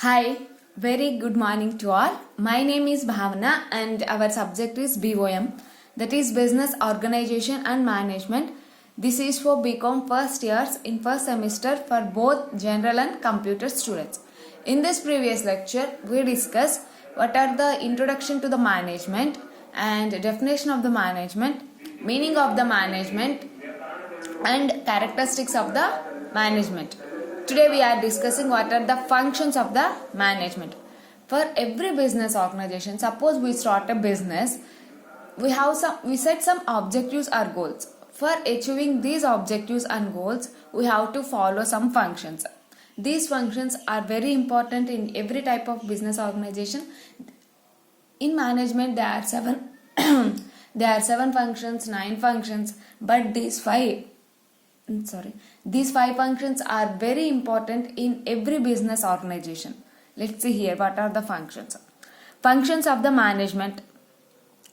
Hi, very good morning to all. My name is Bhavana and our subject is BOM, that is Business Organization and Management. This is for BCom first years in first semester for both general and computer students. In this previous lecture, we discussed what are the introduction to the management and definition of the management, meaning of the management and characteristics of the management. Today we are discussing what are the functions of the management. For every business organization, suppose we start a business, we set some objectives or goals. For achieving these objectives and goals, we have to follow some functions. These functions are very important in every type of business organization. In management, there are seven there are 7 functions, 9 functions, but these five functions are very important in every business organization. Let's see here what are the functions. Functions of the management.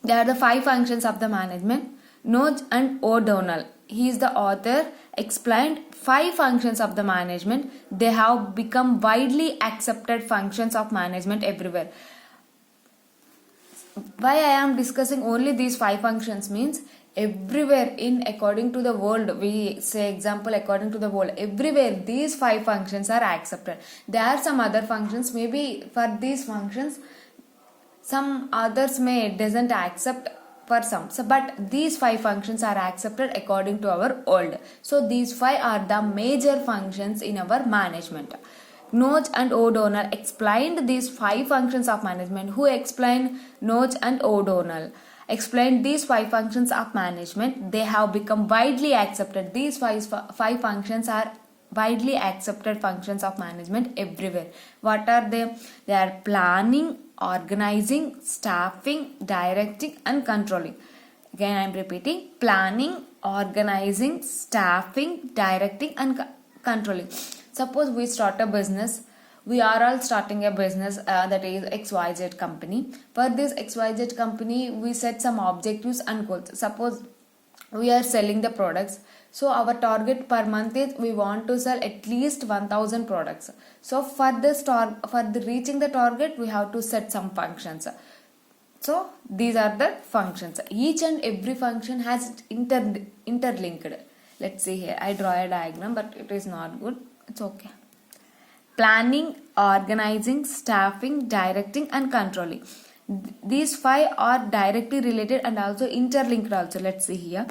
There are the 5 functions of the management. Noge and O'Donnell, he is the author, explained 5 functions of the management. They have become widely accepted functions of management everywhere. Why I am discussing only these 5 functions means everywhere in according to the world, we say example according to the world, everywhere these 5 functions are accepted. There are some other functions, maybe for these functions some others may doesn't accept for some, but these 5 functions are accepted according to our world. So these 5 are the major functions in our management. Noge and O'Donnell explained these 5 functions of management. Who explained? Noge and O'Donnell explained these 5 functions of management. They have become widely accepted. These five functions are widely accepted functions of management everywhere. What are they? They are planning, organizing, staffing, directing and controlling. Again I am repeating: planning, organizing, staffing, directing and controlling. Suppose we start a business. We are all starting a business that is XYZ company. For this XYZ company, we set some objectives and goals. Suppose we are selling the products. So our target per month is we want to sell at least 1000 products. So for reaching the target, we have to set some functions. So these are the functions. Each and every function has interlinked. Let's see here. I draw a diagram, but it is not good. It's okay. Planning, organizing, staffing, directing and controlling. These 5 are directly related and also interlinked also. Let's see here.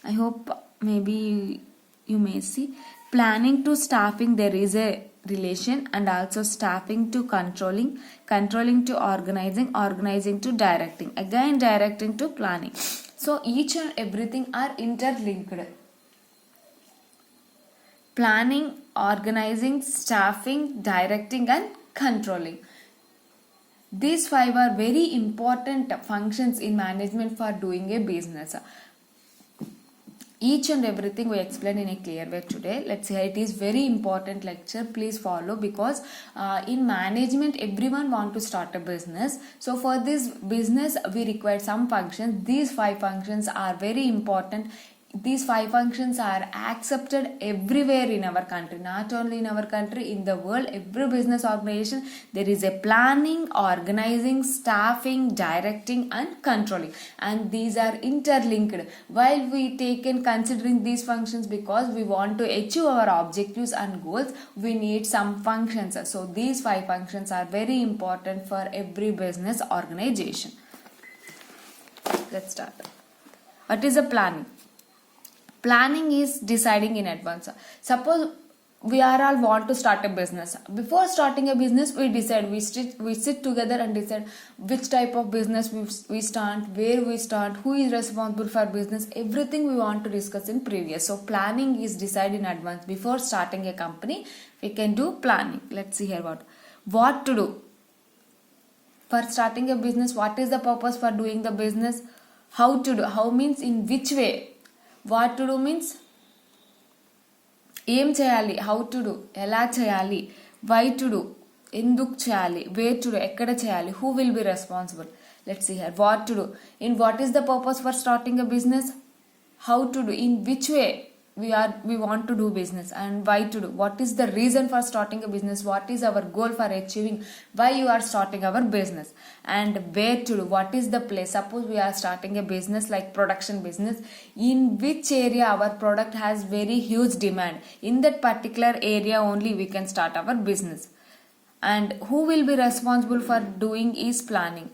I hope maybe you may see. Planning to staffing, there is a relation, and also staffing to controlling, controlling to organizing, organizing to directing, again directing to planning. So each and everything are interlinked. Planning, organizing, staffing, directing and controlling. These 5 are very important functions in management for doing a business. Each and everything we explain in a clear way today. Let's say it is very important lecture. Please follow, because in management everyone want to start a business. So for this business we require some functions. These 5 functions are very important. These 5 functions are accepted everywhere in our country, not only in our country, in the world. Every business organization there is a planning, organizing, staffing, directing and controlling, and these are interlinked. While we take in considering these functions, because we want to achieve our objectives and goals, we need some functions. So these 5 functions are very important for every business organization. Let's start. What is a planning? Planning is deciding in advance. Suppose we are all want to start a business. Before starting a business, we decide, we sit together and decide which type of business we start, where we start, who is responsible for business. Everything we want to discuss in previous. So planning is decided in advance. Before starting a company, we can do planning. Let's see here what to do. For starting a business, what is the purpose for doing the business? How to do. How means in which way. What to do means ఏం చేయాలి, how to do ఎలా చేయాలి, why to do ఎందుకు చేయాలి, wear to do ఎక్కడ చేయాలి, who will be responsible. Let's see here what to do. In what is the purpose for starting a business, how to do, in which way we want to do business, and why to do, what is the reason for starting a business, what is our goal for achieving why you are starting our business, and where to do, what is the place. Suppose we are starting a business like production business, in which area our product has very huge demand, in that particular area only we can start our business. And who will be responsible for doing is planning.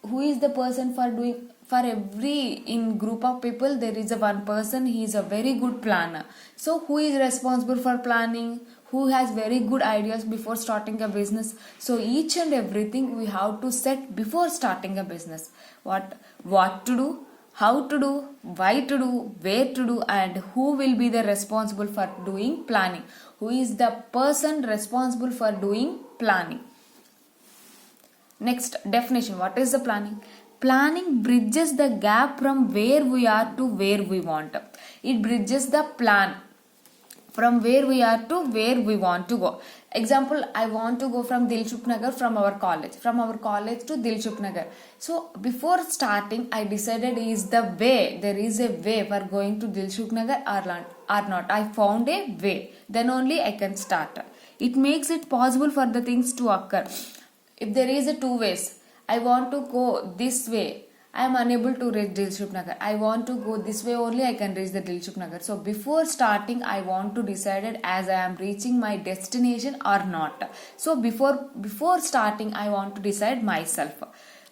Who is the person for doing, for every in group of people there is a one person, he is a very good planner. So who is responsible for planning, who has very good ideas before starting a business. So each and everything we have to set before starting a business. What to do, how to do, why to do, where to do, and who will be the responsible for doing planning, who is the person responsible for doing planning. Next definition, what is the planning? Planning bridges the gap from where we are to where we want. It bridges the plan from where we are to where we want to go. Example, I want to go from Dilshuk Nagar, from our college to Dilshuk Nagar. So before starting I decided is the way, there is a way for going to Dilshuk Nagar or not. I found a way, then only I can start. It makes it possible for the things to occur. If there is a two ways, I want to go this way, I am unable to reach Dilshuk Nagar. I want to go this way only, I can reach the Dilshuk Nagar. So before starting I want to decide it as I am reaching my destination or not. So before starting I want to decide myself,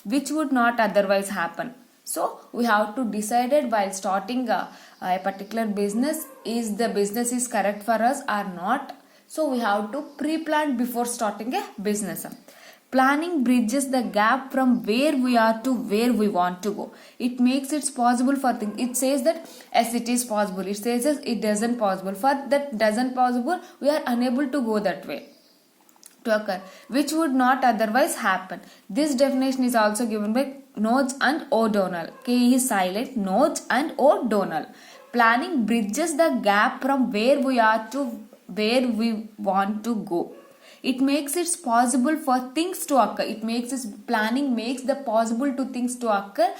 which would not otherwise happen. So we have to decide it while starting a particular business, is the business is correct for us or not. So we have to pre-plan before starting a business. Planning bridges the gap from where we are to where we want to go. It makes it possible for things. It says that yes, it is possible. It says that it doesn't possible. For that doesn't possible, we are unable to go that way to occur, which would not otherwise happen. This definition is also given by Nodes and O'Donnell. K is silent. Nodes and O'Donnell. Planning bridges the gap from where we are to where we want to go. It makes it possible for things to occur. It makes this planning makes the possible to things to occur,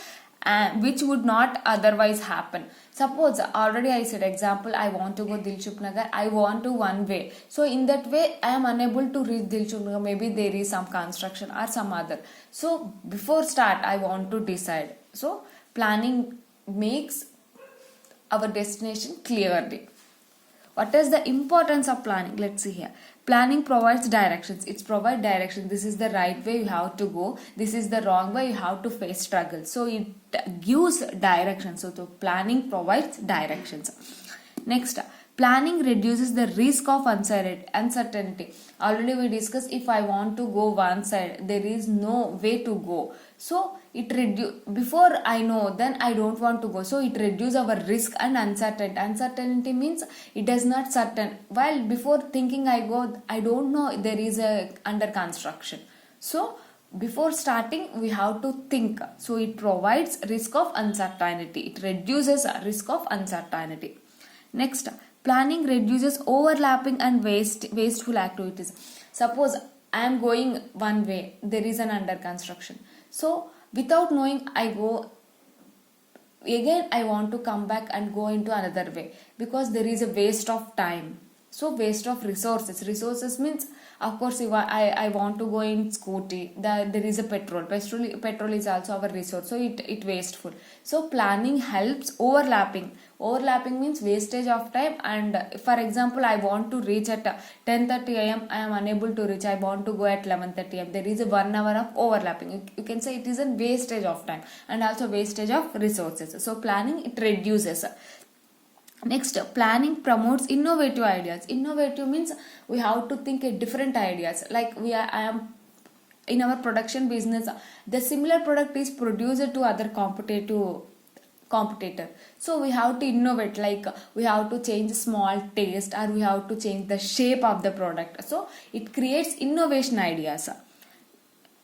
which would not otherwise happen. Suppose already I said example, I want to go Dilshuk Nagar, I want to one way. So in that way I am unable to reach Dilshuk Nagar. Maybe there is some construction or some other. So before start I want to decide. So planning makes our destination clearly. What is the importance of planning? Let's see here. Planning provides directions. It's provide direction. This is the right way you have to go. This is the wrong way you have to face struggle. So it gives direction. So the planning provides directions. Next, planning reduces the risk of uncertainty. Already we discussed, if I want to go one side, there is no way to go. So it before I know, then I don't want to go. So it reduces our risk and uncertainty. Uncertainty means it is not certain. While before thinking I go, I don't know there is a under construction. So before starting we have to think. So it provides risk of uncertainty. It reduces risk of uncertainty. Next, planning reduces overlapping and wasteful activities. Suppose I am going one way, there is an under construction. So without knowing I go again, I want to come back and go into another way, because there is a waste of time. So waste of resources. Resources means, of course, if I want to go in scooty, there is a petrol. Petrol is also our resource. So it wasteful. So planning helps overlapping. Overlapping means wastage of time. And for example, I want to reach at 10:30 am. I am unable to reach. I want to go at 11:30 am. There is a 1 hour of overlapping. You can say it is a wastage of time and also wastage of resources. So planning, it reduces. Next, planning promotes innovative ideas. Innovative means we have to think different ideas. Like I am in our production business, the similar product is produced to other competitor. So we have to innovate, like we have to change small taste, or we have to change the shape of the product. So it creates innovation ideas.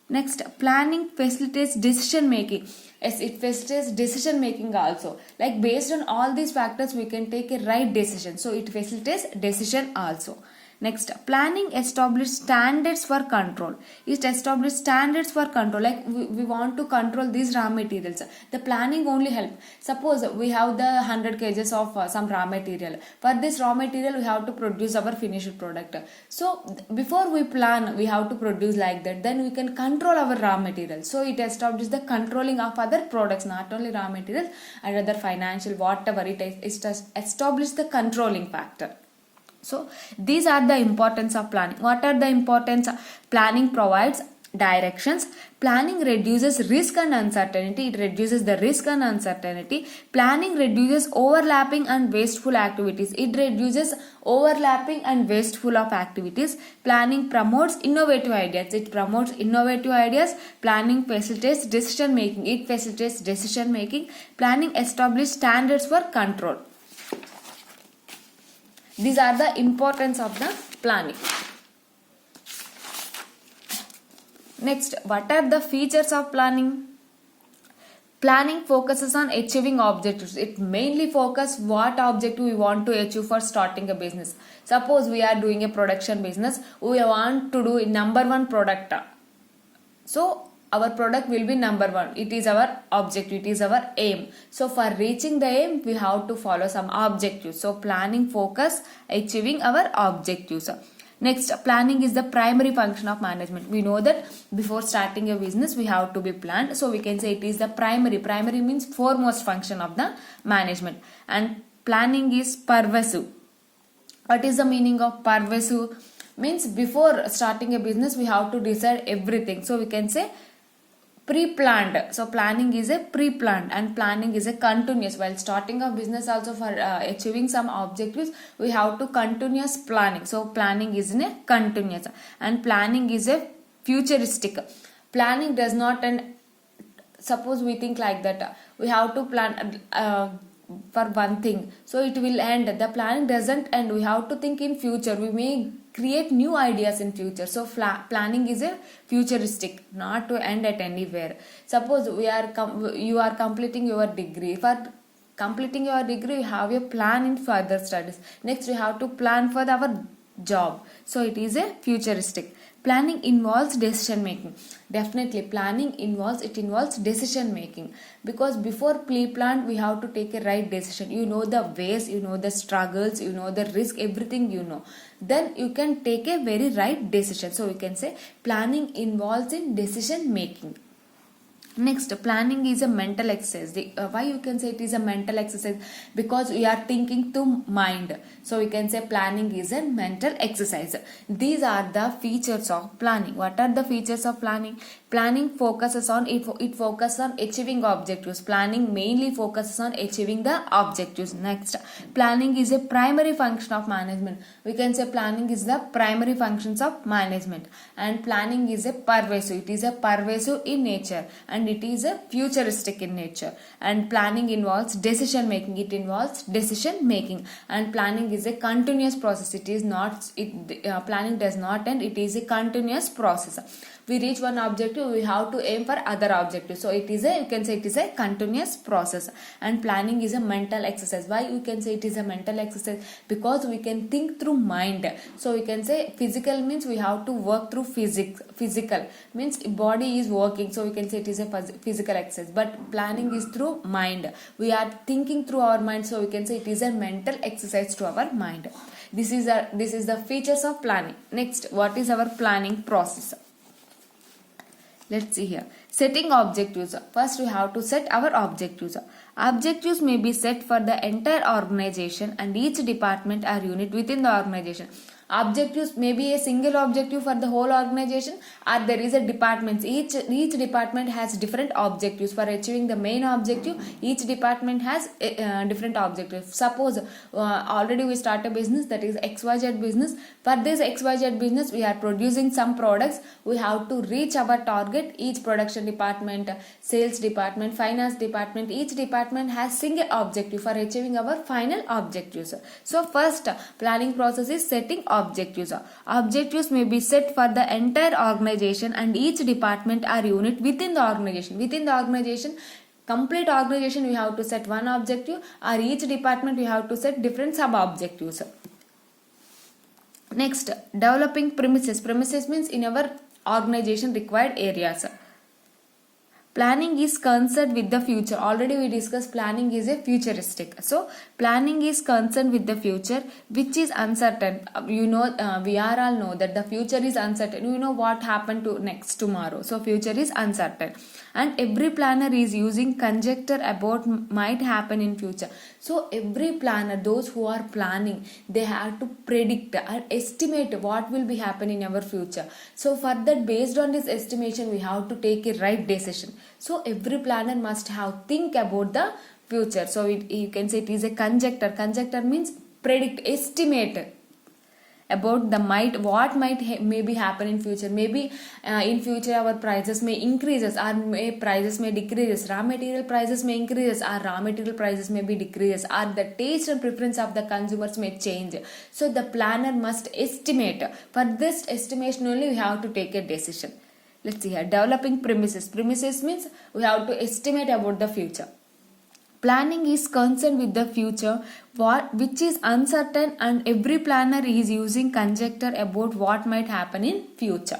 Next, planning facilitates decision making. Yes, it facilitates decision making also. Like based on all these factors, we can take a right decision. So it facilitates decision also. Next, planning establish standards for control. It establish standards for control. Like we want to control these raw materials. The planning only help. Suppose we have the 100 kgs of some raw material. For this raw material, we have to produce our finished product. So before we plan, we have to produce like that. Then we can control our raw material. So it establishes the controlling of other products, not only raw materials and other financial whatever. It establishes the controlling factor. So these are the importance of planning. What are the importance? Planning provides directions. Planning reduces risk and uncertainty. It reduces the risk and uncertainty. Planning reduces overlapping and wasteful activities. It reduces overlapping and wasteful of activities. Planning promotes innovative ideas. It promotes innovative ideas. Planning facilitates decision making. It facilitates decision making. Planning establishes standards for control. These are the importance of the planning. Next, what are the features of planning? Planning focuses on achieving objectives. It mainly focuses what objective we want to achieve for starting a business. Suppose we are doing a production business, we want to do a number one product. So our product will be number one. It is our objective. It is our aim. So for reaching the aim, we have to follow some objectives. So planning focus achieving our objectives. Next, planning is the primary function of management. We know that before starting a business, we have to be planned. So we can say it is the primary. Primary means foremost function of the management. And planning is pervasive. What is the meaning of pervasive? Means before starting a business, we have to decide everything. So we can say pre-planned. So planning is a pre-planned and planning is a continuous. While starting a business also for achieving some objectives, we have to continuous planning. So planning is in a continuous and planning is a futuristic. Planning does not end. Suppose we think like that, we have to plan for one thing, so it will end. The planning doesn't end. We have to think in future. We may create new ideas in future. So planning is a futuristic, not to end at anywhere. Suppose you are completing your degree. For completing your degree, you have a plan in further studies. Next, you have to plan for our job. So it is a futuristic. Planning involves decision making. Definitely planning involves decision making, because before pre-plan we have to take a right decision. You know the ways, you know the struggles, you know the risk, everything you know. Then you can take a very right decision. So we can say planning involves in decision making. Next, planning is a mental exercise. Why you can say it is a mental exercise? Because we are thinking to mind. So we can say planning is a mental exercise. These are the features of planning. What are the features of planning? Planning focuses on it focuses on achieving objectives. Planning mainly focuses on achieving the objectives. Next, planning is a primary function of management. We can say planning is the primary functions of management, and planning is a pervasive. It is a pervasive in nature, and it is a futuristic in nature. And planning involves decision making. It involves decision making, and planning is a continuous process. It is not planning does not end. It is a continuous process. We reach one objective, we have to aim for other objectives. So it is you can say it is a continuous process. And planning is a mental exercise. Why we can say it is a mental exercise? Because we can think through mind. So we can say physical means we have to work through physics. Physical means body is working, so we can say it is a physical exercise. But planning is through mind. We are thinking through our mind, so we can say it is a mental exercise to our mind. This is the features of planning. Next, what is our planning process? Let's see here. Setting objectives. First, we have to set our objectives. Objectives may be set for the entire organization and each department or unit within the organization. Objectives may be a single objective for the whole organization, or there is a department. Each department has different objectives. For achieving the main objective, each department has different objectives. Suppose already we start a business, that is XYZ business. For this XYZ business, we are producing some products. We have to reach our target. Each production department, sales department, finance department, each department has single objective for achieving our final objectives. So first planning process is setting objectives. Objectives may be set for the entire organization and each department or unit within the organization. Within the organization, complete organization, we have to set one objective, or each department we have to set different sub objectives. Next, developing premises. Premises means in our organization required areas. Planning is concerned with the future. Already we discussed planning is a futuristic. So planning is concerned with the future, which is uncertain. We are all know that the future is uncertain. You know what happened to next tomorrow. So future is uncertain, and every planner is using conjecture about might happen in future. So every planner, those who are planning, they have to predict or estimate what will be happening in our future. So for that, based on this estimation, we have to take a right decision. So every planner must have think about the future. So you can say it is a conjecture. Conjecture means predict, estimate about the what might maybe happen in future. Maybe in future our prices may increases, or prices may decreases. Raw material prices may increases, or raw material prices may be decreases, or the taste and preference of the consumers may change. So the planner must estimate. For this estimation only we have to take a decision. Let's see here. Developing premises. Premises means we have to estimate about the future. Planning is concerned with the future, which is uncertain, and every planner is using conjecture about what might happen in future.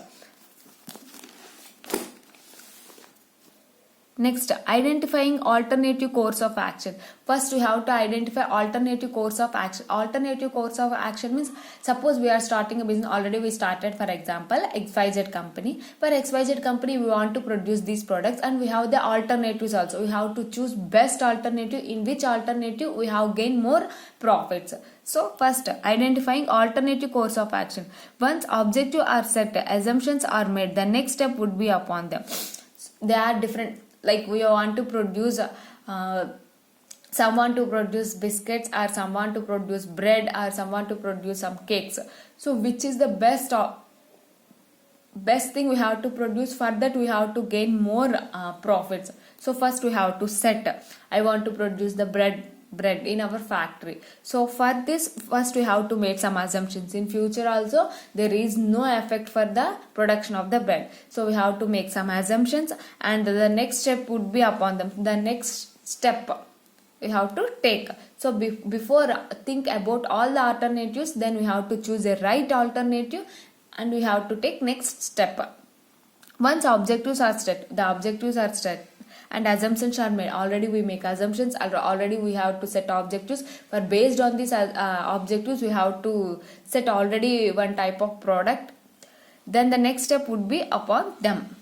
Next, identifying alternative course of action. First, we have to identify alternative course of action. Alternative course of action means, suppose we are starting a business. Already we started, for example, XYZ company. For XYZ company, we want to produce these products, and we have the alternatives also. We have to choose best alternative. In which alternative we have gain more profits. So first, identifying alternative course of action. Once objectives are set, assumptions are made, the next step would be upon them. They are different. Like we want to produce someone to produce biscuits, or someone to produce bread, or someone to produce some cakes. So which is the best thing we have to produce? For that we have to gain more profits. So first we have to set, I want to produce the bread in our factory. So for this, first we have to make some assumptions. In future also there is no effect for the production of the bread. So we have to make some assumptions, and the next step would be upon them. The next step we have to take. So before think about all the alternatives, then we have to choose a right alternative, and we have to take next step. Once objectives are set, and assumptions are made. Already we make assumptions, already we have to set objectives. For based on these objectives, we have to set already one type of product. Then the next step would be upon them.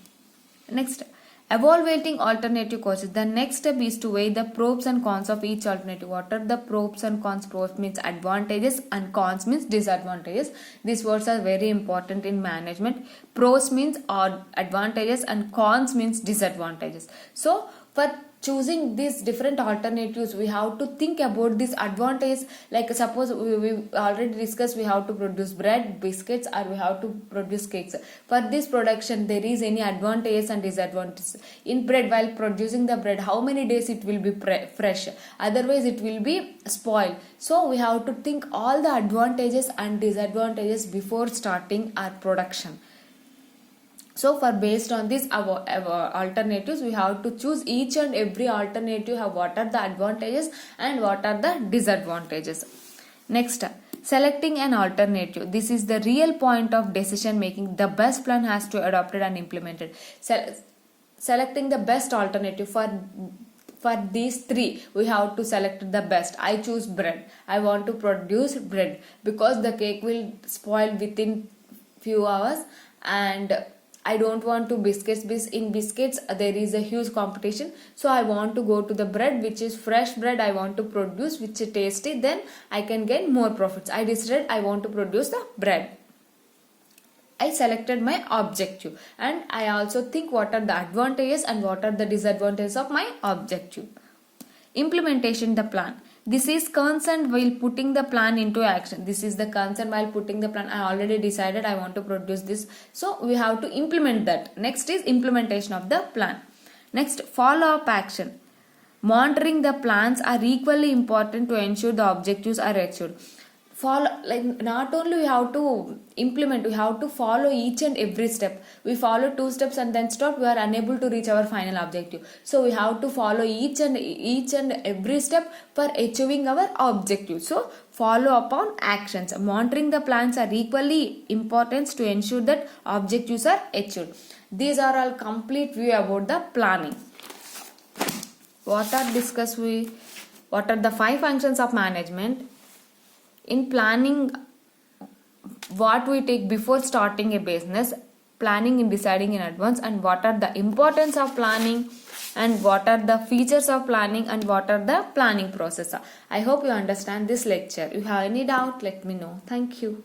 Next, evaluating alternative courses. The next step is to weigh the pros and cons of each alternative. What are the pros and cons? Pros means advantages and cons means disadvantages. These words are very important in management. Pros means advantages and cons means disadvantages. So for choosing these different alternatives, we have to think about this advantage. Like suppose we already discussed, we have to produce bread, biscuits, or we have to produce cakes. For this production, there is any advantages and disadvantages. In bread, while producing the bread, how many days it will be fresh? Otherwise it will be spoiled. So we have to think all the advantages and disadvantages before starting our production. So for based on this our alternatives, we have to choose each and every alternative, what are the advantages and what are the disadvantages. Next, selecting an alternative. This is the real point of decision making. The best plan has to be adopted and implemented. Selecting the best alternative. For these three, we have to select the best. I choose bread. I want to produce bread because the cake will spoil within few hours, and I don't want to biscuits. In biscuits there is a huge competition. So I want to go to the bread which is fresh bread. I want to produce which is tasty. Then I can get more profits. I decided I want to produce the bread. I selected my objective, and I also think what are the advantages and what are the disadvantages of my objective. Implementation the plan. This is concerned while putting the plan into action. This is the concern while putting the plan. I already decided I want to produce this. So we have to implement that. Next is implementation of the plan. Next, follow-up action. Monitoring the plans are equally important to ensure the objectives are achieved. follow, like not only we have to implement, we have to follow each and every step. We follow 2 steps and then stop, we are unable to reach our final objective. So we have to follow each and every step for achieving our objective. So follow upon actions. Monitoring the plans are equally important to ensure that objectives are achieved. These are all complete view about the planning. What are the 5 functions of management? In planning, what we take before starting a business, planning in deciding in advance, and what are the importance of planning, and what are the features of planning, and what are the planning process. I hope you understand this lecture. If you have any doubt, let me know. Thank you.